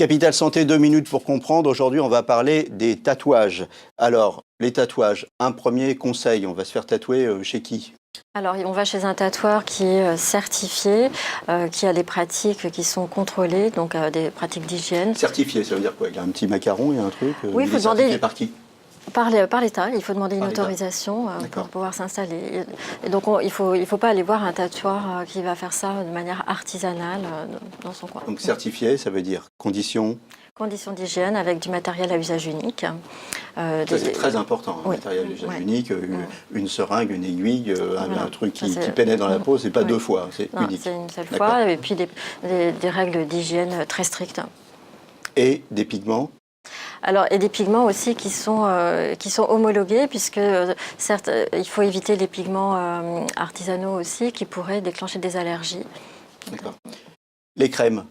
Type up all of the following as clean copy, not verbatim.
Capital Santé, 2 minutes pour comprendre. Aujourd'hui, on va parler des tatouages. Alors, les tatouages, un premier conseil, on va se faire tatouer chez qui? Alors, on va chez un tatoueur qui est certifié, qui a des pratiques qui sont contrôlées, donc des pratiques d'hygiène. Certifié, ça veut dire quoi? Il y a un petit macaron, il y a un truc? Oui, il faut demander. Certifié par qui? Par l'État, il faut demander une autorisation pour pouvoir s'installer. Et donc, il faut pas aller voir un tatoueur qui va faire ça de manière artisanale dans son coin. Donc, certifié, ça veut dire conditions? Conditions d'hygiène avec du matériel à usage unique. C'est très important, un matériel à usage unique, une seringue, une aiguille, un truc qui pénètre dans la peau, c'est pas deux fois, c'est unique. C'est une seule fois, et puis des règles d'hygiène très strictes. Et des pigments? Alors, et des pigments aussi qui sont homologués, puisque certes, il faut éviter les pigments artisanaux aussi qui pourraient déclencher des allergies. D'accord. Les crèmes?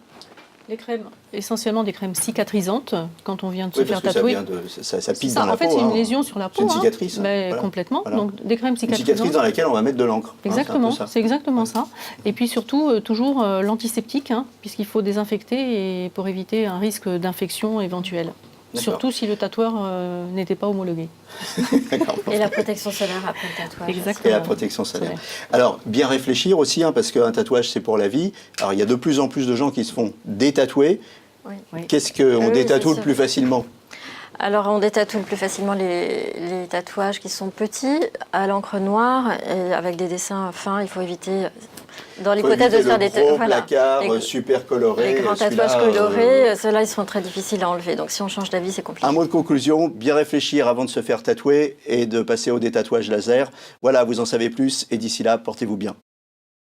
Les crèmes, essentiellement des crèmes cicatrisantes quand on vient de se faire tatouer. Ça pique dans la peau. En fait, c'est une lésion sur la peau. C'est une cicatrice. Mais complètement. Voilà. Donc, des crèmes cicatrisantes. Une cicatrice dans laquelle on va mettre de l'encre. Exactement, c'est exactement ça. Et puis surtout, toujours l'antiseptique, puisqu'il faut désinfecter et pour éviter un risque d'infection éventuelle. Surtout si le tatoueur n'était pas homologué. Et la protection solaire après le tatouage. Exactement. Et la protection solaire. Alors, bien réfléchir aussi, parce qu'un tatouage, c'est pour la vie. Alors, il y a de plus en plus de gens qui se font détatouer. Oui. Qu'est-ce qu'on détatoue le plus facilement? Alors, on détatoue le plus facilement les tatouages qui sont petits, à l'encre noire, et avec des dessins fins. Il faut éviter, dans l'hypothèse de se faire des tatouages super colorés. Les grands tatouages colorés, ceux-là, ils sont très difficiles à enlever. Donc, si on change d'avis, c'est compliqué. Un mot de conclusion, bien réfléchir avant de se faire tatouer et de passer au détatouage laser. Voilà, vous en savez plus, et d'ici là, portez-vous bien.